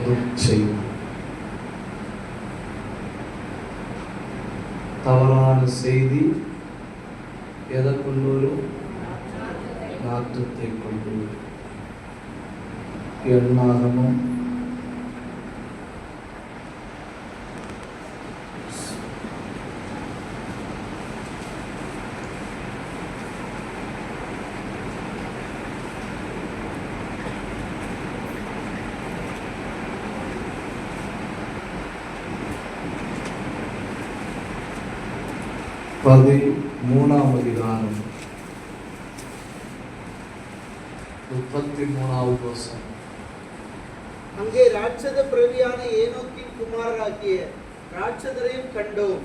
துர்ச்செய்தி. தவறான செய்தி எதை கொண்டு வரும்? நாற்றத்தை கொண்டு வரும். எண்ணாகமும் 13ஆம் அதிகாரம் 33வது வசனம். அங்கே ராட்சத பிரவியான ஏனோக்கின் குமாரராகிய ராட்சதரையும் கண்டோம்.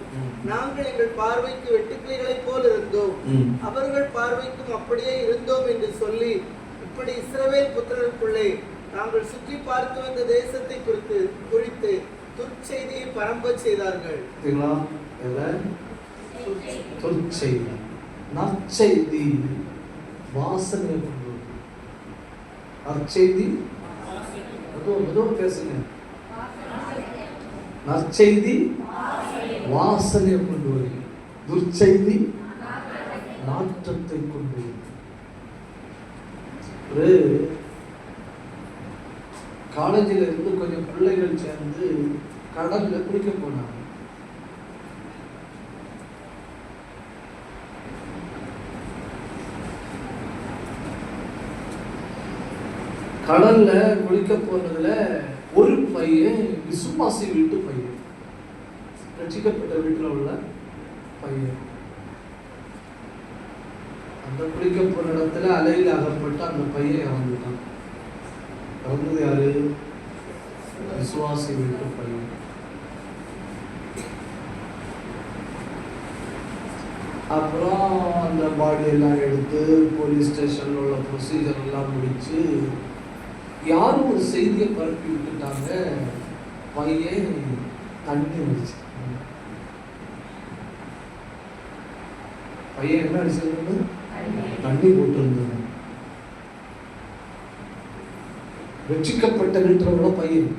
நாங்கள் எங்கள் பார்வைக்கு வெட்டுக்கிளிகளைப் போல் இருந்தோம், அவர்கள் பார்வைக்கும் அப்படியே இருந்தோம் என்று சொல்லி, இப்படி இஸ்ரவேல் புத்திரருக்குள்ளே தாங்கள் சுற்றி பார்த்து வந்த தேசத்தை குறித்து துர்ச்செய்தியை பரம்ப செய்தார்கள். துர்ச்செய்தி, நற்செய்தி வாசனை கொண்டு வரும். நற்செய்தி பேசுங்க. நற்செய்தி வாசனை கொண்டு வரும். துர்ச்செய்தி நாற்றத்தை கொண்டு வரும். காலேஜில் இருந்து கொஞ்சம் பிள்ளைகள் சேர்ந்து கடல்ல குளிக்க போனாங்க. கடல்ல குளிக்க போனதுல ஒரு பையன் விசுவாசி வீட்டு பையன், ரட்சிக்கப்பட்ட வீட்டுல உள்ள பையன். அந்த குளிக்க போன இடத்துல அலையில் அகப்பட்டு அந்த பையன் இறந்துட்டான். இறந்தது யாரு? விசுவாசி வீட்டு பையன். அப்புறம் அந்த பாடி எல்லாம் எடுத்து போலீஸ் ஸ்டேஷன்ல உள்ள ப்ரொசீஜர் எல்லாம் முடிச்சு யாரும் ஒரு செய்தியை பரப்பி விட்டுட்டாங்க, பையன் தண்ணி அடிச்சு. பையன் என்ன அடிச்சிருந்தது? தண்ணி போட்டு இருந்தது. ரட்சிக்கப்பட்ட வீட்டுல பையன்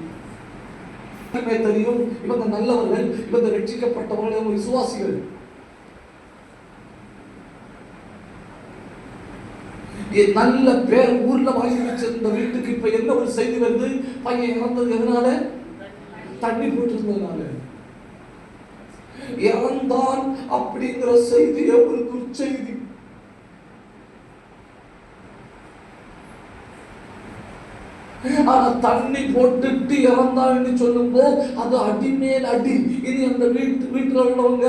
தெரியும், இவங்க நல்லவர்கள், இவங்க ரட்சிக்கப்பட்டவர்கள், விசுவாசிகள். நல்ல பேர் ஊர்ல வாங்கி வச்சிருந்த வீட்டுக்கு இப்ப என்ன ஒரு செய்தி வருது? பையன் இறந்தது எதனால? தண்ணி போட்டிருந்ததுனால. இறந்தான் அப்படிங்கிற செய்தி ஒரு துர்ச்செய்தி. ஆனா தண்ணி போட்டுட்டு இறந்தான்னு சொல்லும்போது அது அடிமேல் அடி. இனி அந்த வீட்டுல உள்ளவங்க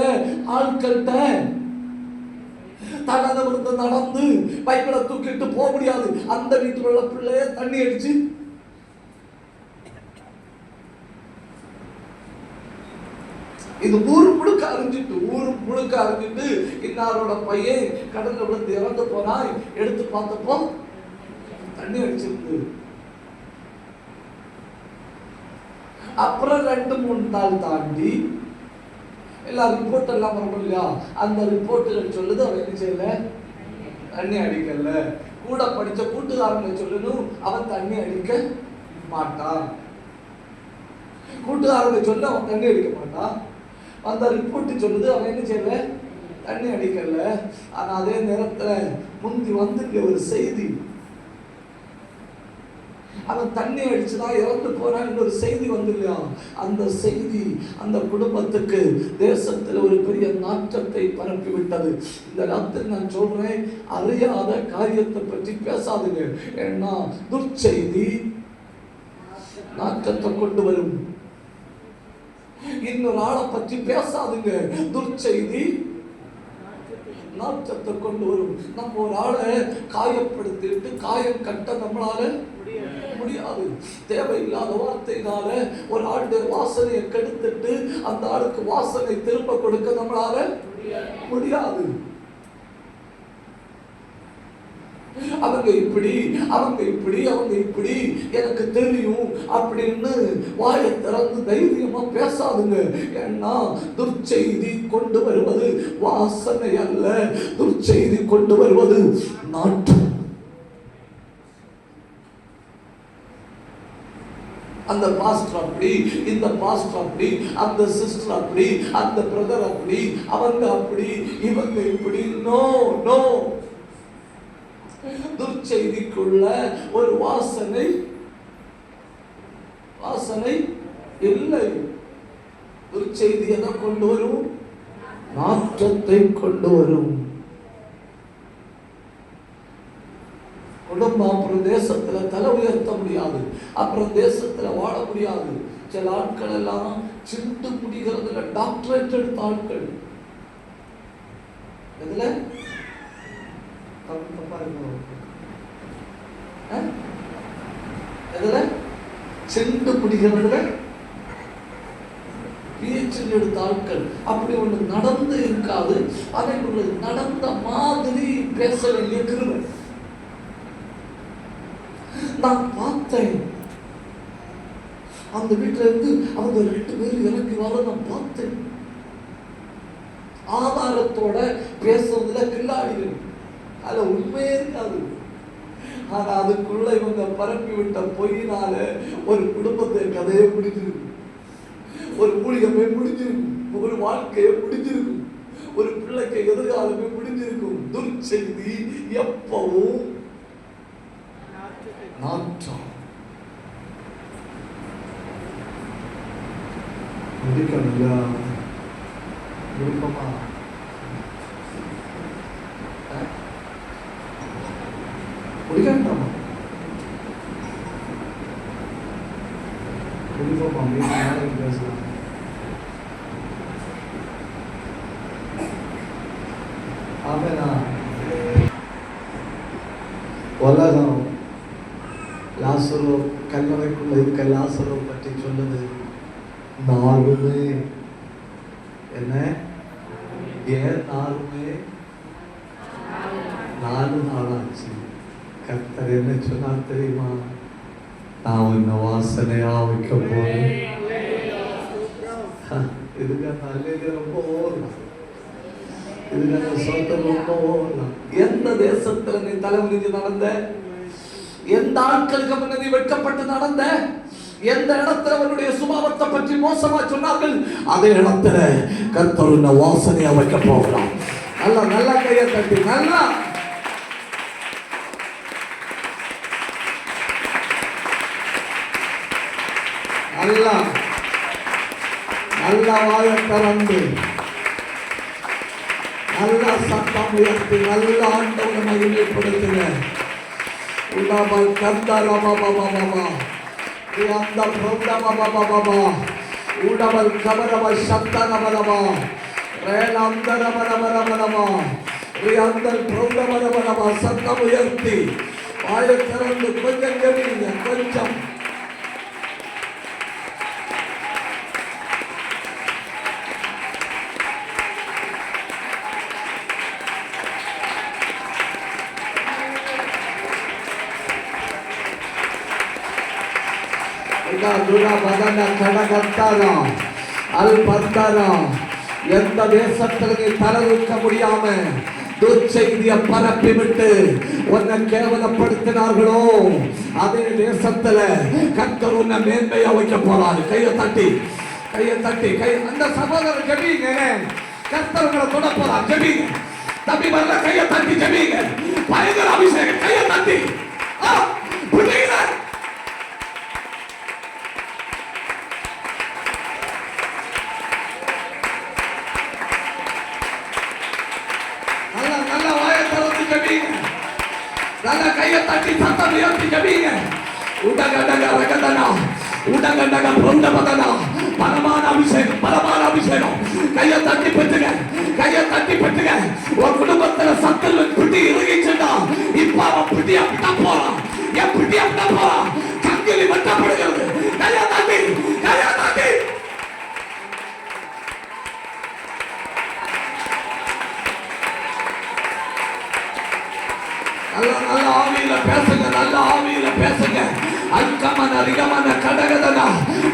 ஆட்கள்கிட்ட நடந்து பைப்பில தூக்கிட்டு போக முடியாது. அந்த வீட்டுல உள்ள பிள்ளைய தண்ணி அடிச்சு இது ஊர் முழுக்க அறிஞ்சிட்டு இன்னாரோட பையன் கடல்ல விழுந்து இறந்து போனா எடுத்து பார்த்தப்போ தண்ணி அடிச்சிருக்கு. அப்புறம் 2-3 நாள் தாண்டி எல்லா ரிப்போர்ட் எல்லாம் வரணும் இல்லையா? அந்த ரிப்போர்ட்டுகள் சொல்லுது அவன் என்ன செய்யல, தண்ணி அடிக்கல. கூட படிச்ச கூட்டுக்காரங்க சொல்லணும் அவன் தண்ணி அடிக்க மாட்டான். கூட்டுக்காரங்க சொல்ல அவன் தண்ணி அடிக்க மாட்டான். அந்த ரிப்போர்ட் சொல்லுது அவன் என்ன செய்யல, தண்ணி அடிக்கல. ஆனா அதே நேரத்துல முந்தி வந்து ஒரு செய்தி, அவன் தண்ணி அடிச்சுதான் இறந்து போறான் ஒரு செய்தி வந்து இல்லையா? அந்த செய்தி அந்த குடும்பத்துக்கு தேசத்துல ஒரு பெரிய நாற்றத்தை பரப்பி விட்டது. இந்த ராத்திரி நான் சொல்றேன், அறியாத காரியத்தை பற்றி பேசாதுங்க. ஏன்னா துர்ச்செய்தி நாற்றத்தை கொண்டு வரும். இன்னொரு ஆளை பற்றி பேசாதுங்க, துர்ச்செய்தி நாற்றத்தை கொண்டு வரும். நம்ம ஒரு ஆளை காயப்படுத்திட்டு காயம் கட்ட நம்மளால முடியாது. தேவையில்லாத வார்த்தையினால ஒரு ஆளுடைய வாசனையை கெடுத்துட்டு அந்த ஆளுக்கு வாசனை திரும்ப கொடுக்க நம்மளால முடியாது. அவங்க இப்படி எனக்கு தெரியும் அப்படின்னு வாயை திறந்து தைரியமா பேசாதுங்க. ஏன்னா துர்ச்செய்தி கொண்டு வருவது வாசனை அல்ல, துர்ச்செய்தி கொண்டு வருவது நாற்றம். அந்த பாஸ்டர் அப்படி, இந்த பாஸ்டர் அப்படி, அந்த சிஸ்டர் அப்படி, அந்த பிரதர் அப்படி, அவங்க அப்படி, இவங்க இப்படி. No no. துர்ச்செய்திக்குள்ள ஒரு வாசனை இல்லை. துர்ச்செய்தி எதை கொண்டு வரும்? நாற்றத்தை கொண்டு வரும். குடும்பம் அப்புறம் தேசத்துல தலை உயர்த்த முடியாது, அப்புறம் தேசத்துல வாழ முடியாது. சில ஆட்கள் எல்லாம் சிண்டு பிடிக்கிறதுல டாக்டரேட் எடுத்த ஆட்கள். எதுல எதுல சிண்டு பிடிக்கிறதுல PhD எடுத்த ஆட்கள். அப்படி ஒண்ணு நடந்து இருக்காது. அதை ஒரு நடந்த மாதிரி பேச வேண்டிய கிருபை. நான் பார்த்தேன், அந்த வீட்டுல இருந்து அவங்க 2 பேரும் இறங்கி வர நான் பார்த்தேன். ஆதாரத்தோட பேசுறதுல கில்லாடிகள். அதுல உண்மையே இருக்காது. ஆனா அதுக்குள்ள இவங்க பரப்பி விட்ட பொய்யினால ஒரு குடும்பத்தை கதையை முடிஞ்சிருக்கு, ஒரு ஊழியமே முடிஞ்சிருக்கும், ஒரு வாழ்க்கையை முடிஞ்சிருக்கும், ஒரு பிள்ளைக்கு எதிர்காலமே முடிஞ்சிருக்கும். துர்ச்செய்தி எப்பவும் நாற்றம். முடிக்கணும்ல, விருப்பமா முடிக்கணுமா? விருப்பமா நாளைக்கு பேசலாம். ஆமேனா? உலகம் லாசரு கல்லறைக்குள்ள இருக்க லாசரு பற்றி சொல்லுது. நாலுமே என்ன? ஏன் நாலுமே? 4 நாளாச்சு. கர்த்தர் என்ன சொன்னார் தெரியுமா? நான் உன்னை வாசனையா வைக்க போறேன். இதுக்கு நல்ல ரொம்ப ஓடலாம், இதுக்கு சொந்த ரொம்ப ஓடலாம். எந்த தேசத்துல நீ தலை முடிஞ்சு நடந்த? எந்த ஆட்களுக்கு முன்ன நீ வெட்கப்பட்டு நடந்த? எந்த இடத்துல அவனுடைய சுபாவத்தை பற்றி மோசமா சொன்னார்கள், அதே இடத்துல கர்த்தர் உன்னை வாசனையா வைக்க போகிறான். நல்லா நல்லா கையை தட்டி நல்லா நல்லா நல்லா வாயை திறந்து நல்லா சத்தம் உயர்த்தி நல்லா ஆண்டவரை மகிமைப்படுத்துங்க. உடம்பல் கந்தரமா பாபா அந்த பிரௌடமா பாபா உடம்பல் கமரமா சத்தனமனமா ரேலந்தரமனமனமனமா ரியாந்தல் பிரௌடமனமனமா சத்தம் உயர்த்தி வாயை திறந்து கொஞ்சம் கவனிங்க. கொஞ்சம் எந்த தேசத்துல நீ தலவிக்க முடியாம துர்ச்செய்திய பரப்பி விட்டு உன்னை கேவலப்படுத்தினார்களோ அதே தேசத்துல கர்த்தர் உன்னை மேன்மையா வைக்க போறாரு. கையை தட்டி அந்த சகோதரர் ஜெபிங்க. கர்த்தர் உங்களை தொட போறார். ஜெபிங்க. தம்பி வரல, கையை தட்டி ஜெபிங்க. பயங்கர அபிஷேகம். கையை தட்டி கையை தட்டி சத்தம் உயர்த்தி ஜெபிங்க. பலமான அபிஷேகம். கையை தட்டி பெற்றுங்க. உன் குடும்பத்துல சத்தல் பிடி இறங்கிச்சுன்னா இப்ப அவன் பிடியா விட்ட போறான். என் பிடியா விட்ட போறான். சங்கிலி வெட்டப்படுகிறது. கையை தட்டி நல்ல ஆவியில பேசுங்க. அல்கமன ரிகமன கடகதனா.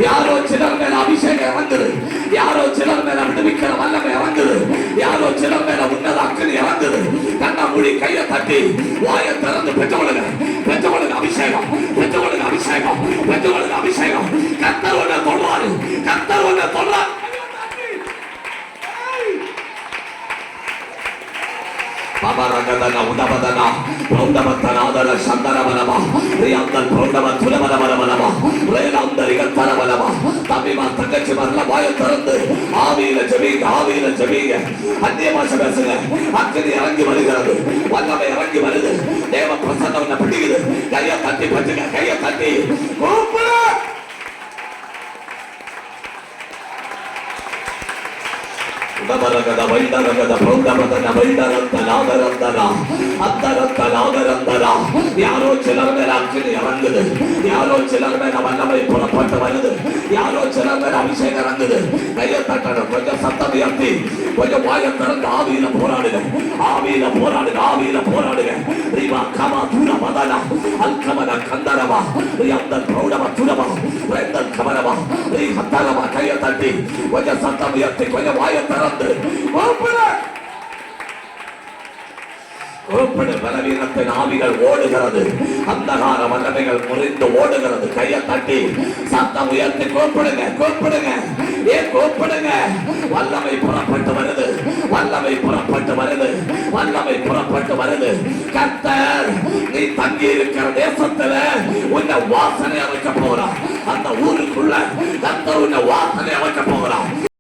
யாரோ சிலர் மேல அபிஷேகம் இறங்குது, யாரோ சிலர் மேல விடுவிக்கிற வல்லமை இறங்குது, யாரோ சிலர் மேல உன்னத அக்கினி இறங்குது. கண்ண மூடி கையை தட்டி வாயை திறந்து பெற்றவளுங்க அபிஷேகம். Ragadana Udabadana, Prodamatanadana Shandaramanama, Riandan Prodama Tulabanamanama, Renanda Rigataramanama, Tamima Takachimarla Bayatarande, Avila Javiga, Adema Shabasina, Akini Rangi Marigaradu, Waname Rangi Maridu, Deva Prasana Napati, Kaya Tati Patika, Kaya Tati, Open! Nabaragada Vaidagada Prodamana Vaidarantana Antarantana Yaro Chilamera Rangu, Yaro Chilamera Vanamai Purapata, Yaro Chilamera Visharangu, Nayatana, Vaja Sataviati, Vaja Vayataran, Avila Poradiga, Riva Kama Tuna Madana, Alkamana Kandarava, Riandan Prodama Tunama, Brendan Kamarava, Rihatarava Kayatati, Vaja Sataviati, Vaja Vayataran. Open it! Open பலவீனத்தின் ஆவிகள் ஓடுகிறது. அந்தகார வல்லமைகள் முறிந்து ஓடுகிறது. கையை தட்டி சத்தம் உயர்த்தி கூப்பிடுங்க. ஏன் கூப்பிடுங்க? வல்லமை புறப்பட்டு வருது. கர்த்தர் நீ தங்கி இருக்கிற தேசத்துல உன்னை வாசனை அமைக்க போறார். அந்த ஊருக்குள்ள கர்த்தர் உன்னை வாசனை